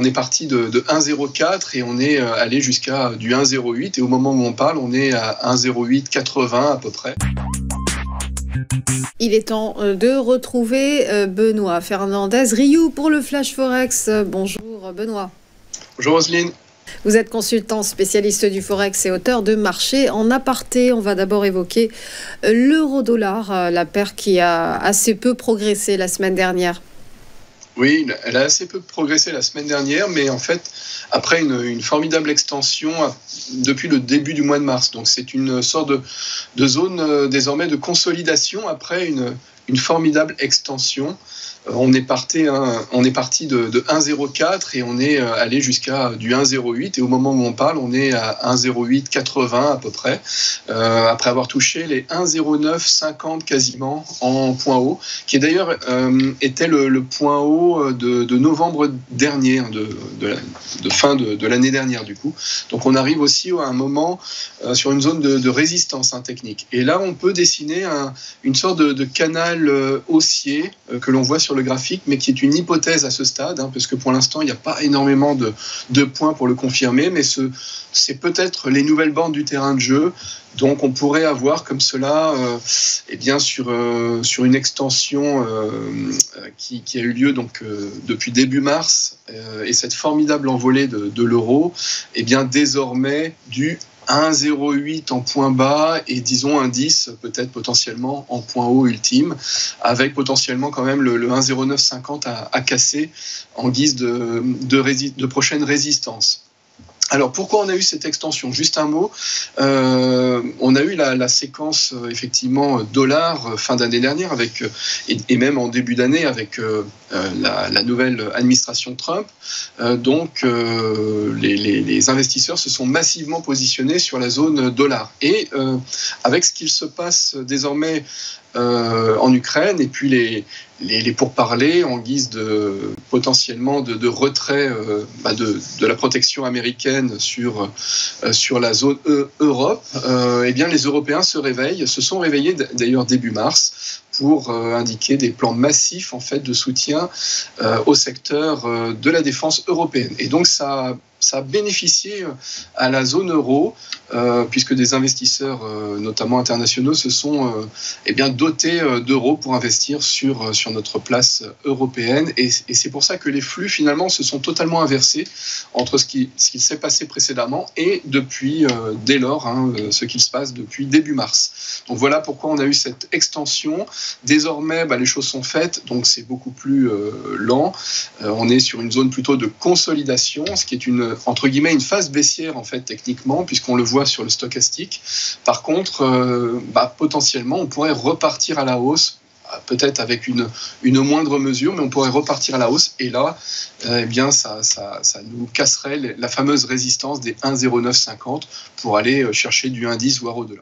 on est parti de 1,04 et on est allé jusqu'à du 1,08. Et au moment où on parle, on est à 1,0880 à peu près. Il est temps de retrouver Benoît Fernandez-Rioux pour le Flash Forex. Bonjour Benoît. Bonjour Roselyne. Vous êtes consultant spécialiste du Forex et auteur de Marché en aparté. On va d'abord évoquer l'euro-dollar, la paire qui a assez peu progressé la semaine dernière. Oui, elle a assez peu progressé la semaine dernière, mais en fait, après une formidable extension depuis le début du mois de mars. Donc c'est une sorte de zone désormais de consolidation après une formidable extension. On est parti de 1,04 et on est allé jusqu'à du 1,08. Et au moment où on parle, on est à 1,0880 à peu près, après avoir touché les 1,0950 quasiment en point haut, qui d'ailleurs était le point haut de novembre dernier, de fin de l'année dernière du coup. Donc on arrive aussi à un moment sur une zone de résistance technique. Et là, on peut dessiner une sorte de canal haussier que l'on voit sur le graphique, mais qui est une hypothèse à ce stade, parce que pour l'instant, il n'y a pas énormément de points pour le confirmer, mais c'est peut-être les nouvelles bornes du terrain de jeu. Donc, on pourrait avoir comme cela, sur une extension qui a eu lieu depuis début mars, et cette formidable envolée de l'euro, désormais du 1,08 en point bas et disons un 10 peut-être potentiellement en point haut ultime, avec potentiellement quand même le 1,0950 à casser en guise de prochaine résistance. Alors, pourquoi on a eu cette extension ? Juste un mot. On a eu la séquence, effectivement, dollar fin d'année dernière, et même en début d'année avec la nouvelle administration Trump. Donc, les investisseurs se sont massivement positionnés sur la zone dollar. Et avec ce qu'il se passe désormais en Ukraine, et puis les pourparlers en guise potentiellement de retrait de la protection américaine sur la zone Europe, les Européens se sont réveillés d'ailleurs début mars pour indiquer des plans massifs en fait de soutien au secteur de la défense européenne. Et donc ça a bénéficié à la zone euro, puisque des investisseurs, notamment internationaux, se sont dotés d'euros pour investir sur notre place européenne. Et c'est pour ça que les flux, finalement, se sont totalement inversés entre ce qui s'est passé précédemment et depuis, dès lors, ce qu'il se passe depuis début mars. Donc voilà pourquoi on a eu cette extension. Désormais, les choses sont faites, donc c'est beaucoup plus lent. On est sur une zone plutôt de consolidation, ce qui est entre guillemets une phase baissière en fait techniquement, puisqu'on le voit sur le stochastique. Par contre, potentiellement on pourrait repartir à la hausse, peut-être avec une moindre mesure, mais on pourrait repartir à la hausse, et là ça nous casserait la fameuse résistance des 1,0950 pour aller chercher du 1,10 voire au-delà.